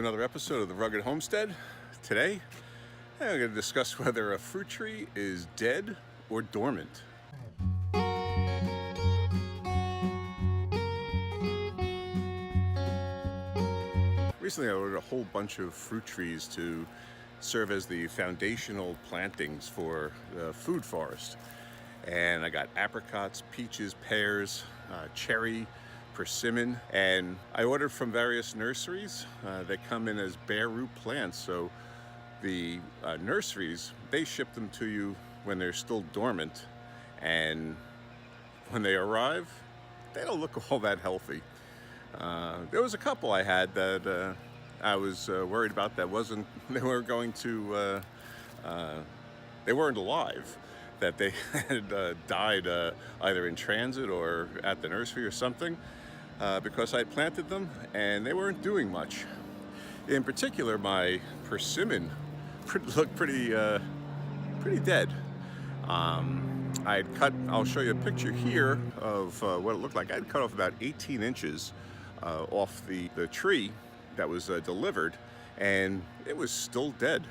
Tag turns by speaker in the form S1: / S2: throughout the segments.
S1: Another episode of the Rugged Homestead. Today, I'm going to discuss whether a fruit tree is dead or dormant. Recently, I ordered a whole bunch of fruit trees to serve as the foundational plantings for the food forest. And I got apricots, peaches, pears, cherry, persimmon, and I ordered from various nurseries. They come in as bare root plants, so the nurseries, they ship them to you when they're still dormant, and when they arrive, they don't look all that healthy. There was a couple I had that I was worried about that they weren't alive, that they had died either in transit or at the nursery or something, because I planted them and they weren't doing much. In particular, my persimmon looked pretty dead. I'll show you a picture here of what it looked like. I'd cut off about 18 inches off the tree that was delivered, and it was still dead.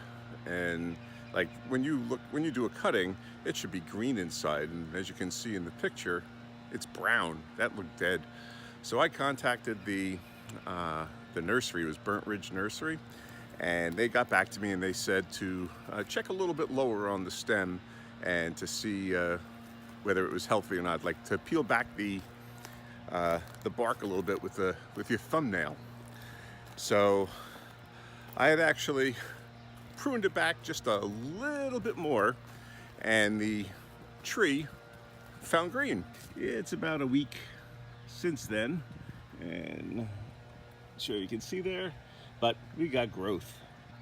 S1: And like when you do a cutting, it should be green inside, and as you can see in the picture, it's brown. That looked dead. So I contacted the nursery. It was Burnt Ridge Nursery, and they got back to me and they said to check a little bit lower on the stem and to see whether it was healthy or not. Like to peel back the bark a little bit with your thumbnail. So I had actually pruned it back just a little bit more, and the tree found green. It's about a week since then, and sure you can see there, but we got growth.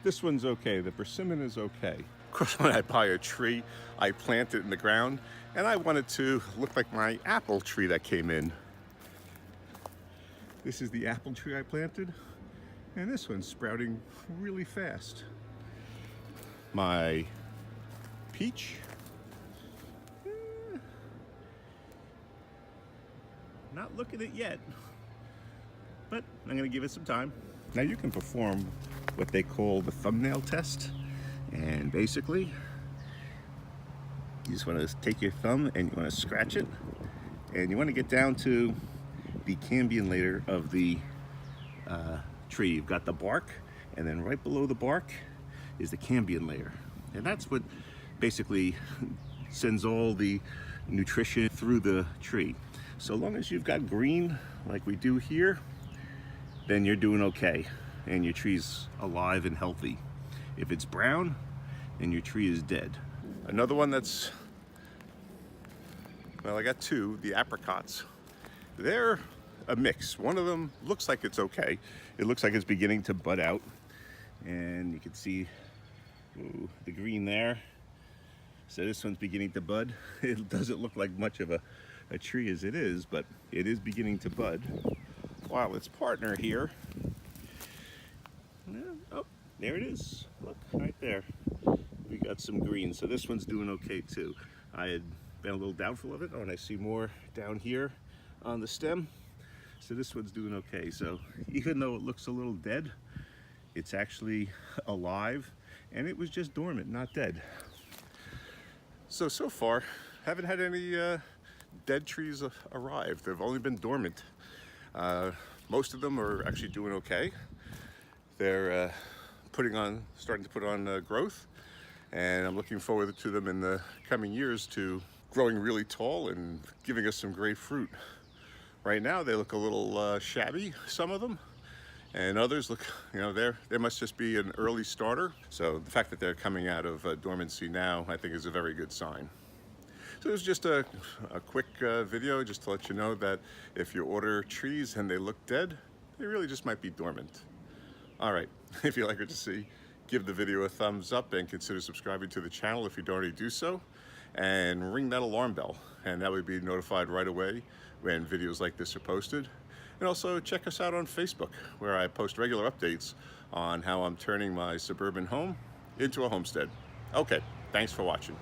S1: This one's okay. The persimmon is okay. Of course, when I buy a tree, I plant it in the ground, and I want it to look like my apple tree that came in. This is the apple tree I planted, and this one's sprouting really fast. My peach, not looking it yet, but I'm gonna give it some time. Now you can perform what they call the thumbnail test, and basically you just want to take your thumb and you want to scratch it, and you want to get down to the cambium layer of the tree. You've got the bark, and then right below the bark is the cambium layer, and that's what basically sends all the nutrition through the tree. So long as you've got green like we do here, then you're doing okay and your tree's alive and healthy. If it's brown, then your tree is dead. Another one that's, well, I got two, the apricots. They're a mix. One of them looks like it's okay. It looks like it's beginning to bud out, and you can see the green there. So this one's beginning to bud. It doesn't look like much of a tree as it is, but it is beginning to bud. While its partner here, oh, there it is. Look, right there. We got some green, so this one's doing okay too. I had been a little doubtful of it. Oh, and I see more down here on the stem. So this one's doing okay. So even though it looks a little dead, it's actually alive, and it was just dormant, not dead. So far, haven't had any dead trees arrive. They've only been dormant. Most of them are actually doing okay. They're starting to put on growth, and I'm looking forward to them in the coming years to growing really tall and giving us some great fruit. Right now they look a little shabby, some of them, and others look, they must just be an early starter. So the fact that they're coming out of dormancy now, I think, is a very good sign. So it was just a quick video just to let you know that if you order trees and they look dead, they really just might be dormant. All right, if you like what you see, give the video a thumbs up and consider subscribing to the channel if you don't already do so, and ring that alarm bell, and that would be notified right away when videos like this are posted. And also check us out on Facebook, where I post regular updates on how I'm turning my suburban home into a homestead. Okay, thanks for watching.